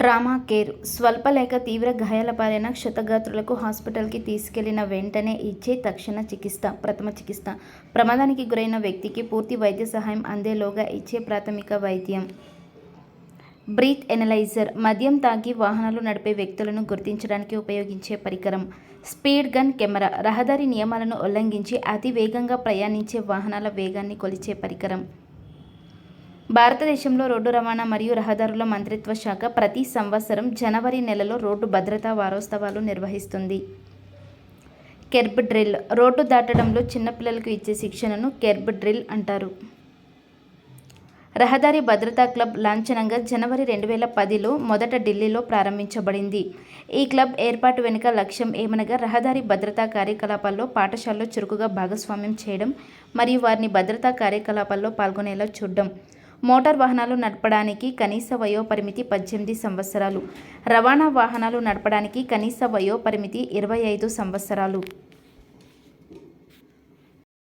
Trauma care స్వల్ప లేక తీవ్ర గాయాల పాలైన క్షతగాత్రులకు హాస్పిటల్కి తీసుకెళ్లిన వెంటనే ఇచ్చే తక్షణ చికిత్స, ప్రథమ చికిత్స, ప్రమాదానికి గురైన వ్యక్తికి పూర్తి వైద్య సహాయం అందేలోగా ఇచ్చే ప్రాథమిక వైద్యం. బ్రీత్ ఎనలైజర్ మద్యం తాగి వాహనాలు నడిపే వ్యక్తులను గుర్తించడానికి ఉపయోగించే పరికరం. స్పీడ్ గన్ కెమెరా రహదారి నియమాలను ఉల్లంఘించి అతి వేగంగా ప్రయాణించే వాహనాల వేగాన్ని కొలిచే పరికరం. భారతదేశంలో రోడ్డు రవాణా మరియు రహదారుల మంత్రిత్వ శాఖ ప్రతి సంవత్సరం జనవరి నెలలో రోడ్డు భద్రతా వారోత్సవాలు నిర్వహిస్తుంది. కెర్బ్ డ్రిల్ రోడ్డు దాటడంలో చిన్నపిల్లలకు ఇచ్చే శిక్షణను కెర్బ్ డ్రిల్ అంటారు. రహదారి భద్రతా క్లబ్ లాంఛనంగా జనవరి 2010లో మొదట ఢిల్లీలో ప్రారంభించబడింది. ఈ క్లబ్ ఏర్పాటు వెనుక లక్ష్యం ఏమనగా రహదారి భద్రతా కార్యకలాపాల్లో పాఠశాలలో చురుకుగా భాగస్వామ్యం చేయడం మరియు వారిని భద్రతా కార్యకలాపాల్లో పాల్గొనేలా చూడడం. మోటార్ వాహనాలు నడపడానికి కనీస వయోపరిమితి 18 సంవత్సరాలు, రవాణా వాహనాలు నడపడానికి కనీస వయోపరిమితి 25 సంవత్సరాలు.